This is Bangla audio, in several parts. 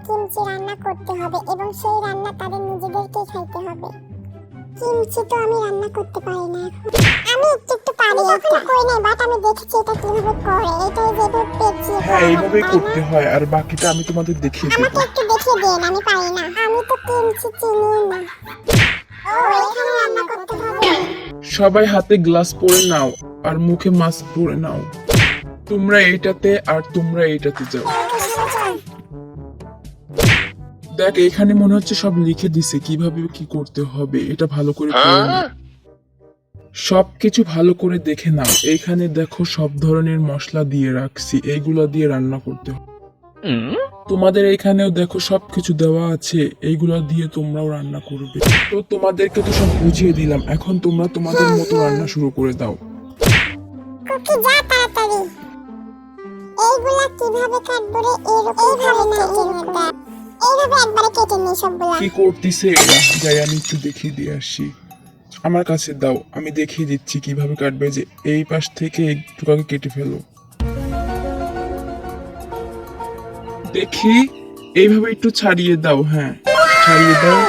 কিমচি রান্না করতে হবে এবং সেই রান্না তাদের নিজেদেরকেই খাইতে হবে। কিমচি তো আমি রান্না করতে পারি না এখন। আমি একটু পারি, এখন কই নাই, বাট আমি দেখেছি এটা কিভাবে করে। এটা যেভাবে পেঁচিয়ে হ্যাঁ, এইভাবেই করতে হয়, আর বাকিটা আমি তোমাদের দেখিয়ে দেব। আমাকে একটু দেখিয়ে দেন, আমি পারি না, আমি তো কিমচি চিনি না। ও এখানে রান্না করতে হবে। সবাই হাতে গ্লাস পরে নাও আর মুখে মাস্ক পরে নাও। তোমরা এইটাতে আর তোমরা এইটাতে যাও। দেখ, এখানে মনে হচ্ছে সব লিখে দিছে কিভাবে কি করতে হবে। এটা ভালো করে পড়ে নাও। সবকিছু ভালো করে দেখে নাও। এইখানে দেখো সব ধরনের মশলা দিয়ে রাখছি, এইগুলা দিয়ে রান্না করতে হবে। তোমাদের এইখানেও দেখো সবকিছু দেওয়া আছে, এইগুলা দিয়ে তোমরাও রান্না করবে। তো তোমাদেরকে তো সব বুঝিয়ে দিলাম, এখন তোমরা তোমাদের মতো রান্না শুরু করে দাও। কুকি যা তাড়াতাড়ি। এইগুলা কিভাবে কাটবো রে? এইভাবে না, এইভাবে একবারে কেটে নি সবগুলা। কি করতেছে এরা? যাই আমি একটু দেখিয়ে দিয়ে আসি। আমার কাছে দাও, আমি দেখিয়ে দিচ্ছি কিভাবে কাটবে। যে এই পাশ থেকে একটু আগে কেটে ফেলো। দেখি, এইভাবে একটু ছাড়িয়ে দাও। হ্যাঁ, ছাড়িয়ে দাও।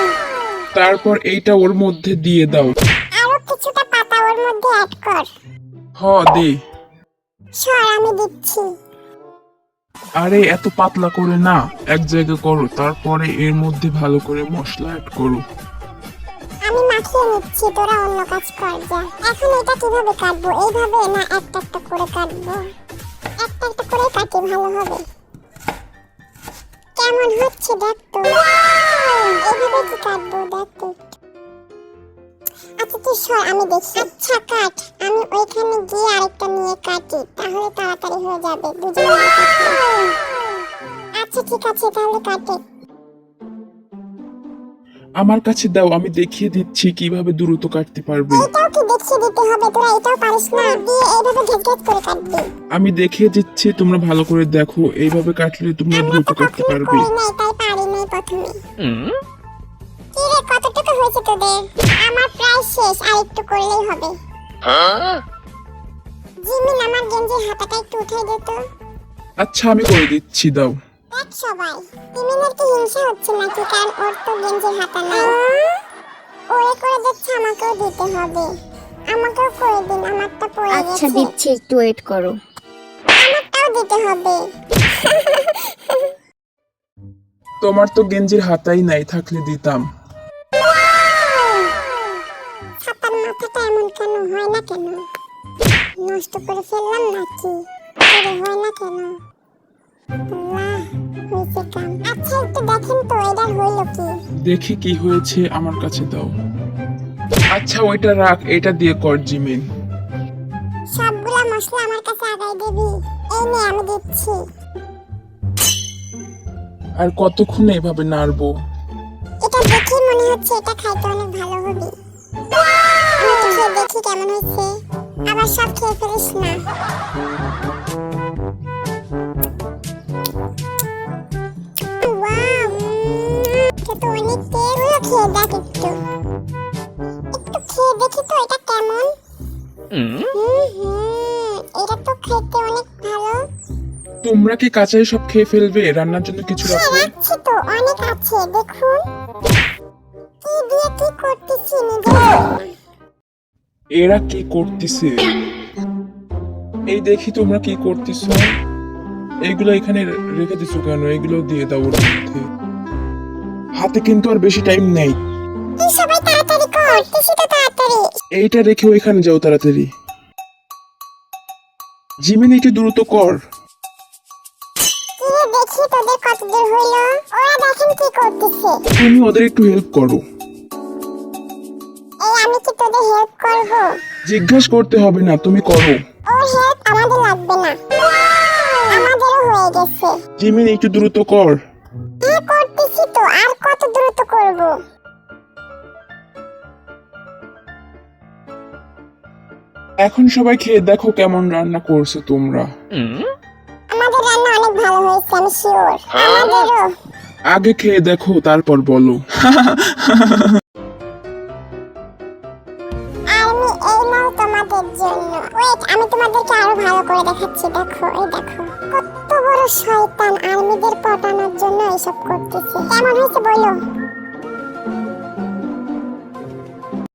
তারপর এইটা ওর মধ্যে দিয়ে দাও। আরো কিছুটা পাতা ওর মধ্যে অ্যাড কর। দে। সর, আমি দিচ্ছি। আরে এত পাতলা করে না, এক জায়গা করো। তারপরে এর মধ্যে ভালো করে মশলা অ্যাড করো। আমি মাখিয়ে নিচ্ছি, তোরা অন্য কাজ কর যা। এখন এটা কিভাবে কাটবো? এইভাবে না একটা একটা করে কাটবো? একটা একটা করে কাটি, ভালো হবে। কেমন হচ্ছে দেখ তো। এইভাবে কি কাটবো দেখ তো। আচ্ছা তুই সর, আমি দেখি। আচ্ছা কাট, আমি ওইখানে গিয়ে আরেকটা নিয়ে কাটি, তাহলে তাড়াতাড়ি হয়ে যাবে দুজনে মিলে কাটলে। আচ্ছা ঠিক আছে, তাহলে কাটে। আমার কাছে দাও, আমি দেখিয়ে দিচ্ছি কিভাবে দ্রুত কাটতে পারবে। এটাও কি দেখিয়ে দিতে হবে? তোরা এটাও পারিস না? দিয়ে এইভাবে ঘেট ঘেট করে কাটবি। আমি দেখিয়ে দিচ্ছি, তোমরা ভালো করে দেখো। এইভাবে কাটলে তোমরা দ্রুত কাটতে পারবে। করি নাই, তাই পারি নাই প্রথমে। কি রে, কতটুকু হয়েছে তোদের? আমার প্রায় শেষ, আর একটু করলেই হবে। জিমিন, আমার গেঞ্জির হাতাটা একটু উঠাই দে তো। আচ্ছা, আমি করে দিচ্ছি, দাও। দেখ সবাই, জিমিনের কি হিংসা হচ্ছে নাকি? কারণ ওর তো গেঞ্জির হাতা নাই। ওরে করে দিচ্ছে, আমাকেও দিতে হবে। আমাকেও করে দিন, আমারটা পড়ে গেছে। আচ্ছা দিচ্ছি, একটু ওয়েট করো। আমারটাও দিতে হবে। তোমার তো গেঞ্জির হাতাই নাই, থাকলে দিতাম। ছাতার মাথাটা এমন কেন? হয় না কেন? নষ্ট করে ফেললাম নাকি? আরে হয় না কেন? আল্লাহ, হয়েছে কাম। আচ্ছা একটু দেখেন তো এটা হইলো কি? দেখি কি হয়েছে, আমার কাছে দাও। আচ্ছা ওইটা রাখ, এটা দিয়ে কর জিমিন। সবগুলা মশলা আমার কাছে আগাই দিবি। এই নে, আমি দিচ্ছি। আর কতক্ষণ এভাবে নাড়বো? এটা দেখি মনে হচ্ছে এটা খাইতে অনেক ভালো হবে। আমি একটু খেয়ে দেখি কেমন হয়েছে। আবার সব খেয়ে ফেলিস না। ওয়াও, এটা তো অনেক তেল। খেয়ে দেখ একটু। একটু খেয়ে দেখি তো এটা কেমন। এটা তো খেতে অনেক ভালো। তোমরা কি কাঁচাই সব খেয়ে ফেলবে? রান্নার জন্য কিছু রাখো। রাখছি তো, অনেক আছে দেখুন। কি দিয়ে কি করতেছি নিজে জানি না। এরা কি করতেছে? এই দেখি তোমরা কি করতেছো। এইগুলো এখানে রেখে দিছো কেন? এগুলো দিয়ে দাও ওর মধ্যে। হাতে কিন্তু আর বেশি টাইম নেই। এই সবাই তাড়াতাড়ি কর, কিছু তো তাড়াতাড়ি। এইটা রেখে ওইখানে যাও তাড়াতাড়ি। জিমিন, একটু দ্রুত কর। কি রে, দেখি তোদের কত দূর হইলো। ওরা দেখেন কি করতেছে। তুমি ওদের একটু হেল্প করো। এই আমি কি তোদের হেল্প করব? জিজ্ঞাসা করতে হবে না, তুমি করো। ও হেল্প আমাদের লাগবে না, আমাদেরও হয়ে গেছে। জিমিন, একটু দ্রুত কর। হ্যাঁ করতেছি তো, আর কত দ্রুত করব? এখন সবাই খেয়ে দেখো কেমন রান্না করছো তোমরা। আমাদের রান্না অনেক ভালো হয়েছে, আমি শিওর। আমাদেরও। আগে খেয়ে দেখো, তারপর বলো। আমি এই নাও তোমাদের জন্য। ওয়েট, আমি তোমাদেরকে আরো ভালো করে দেখাচ্ছি। দেখো, এই দেখো কত বড় বড় শয়তান, আর্মিদের পটানোর জন্য এসব করতেছে। কেমন হয়েছে বলো?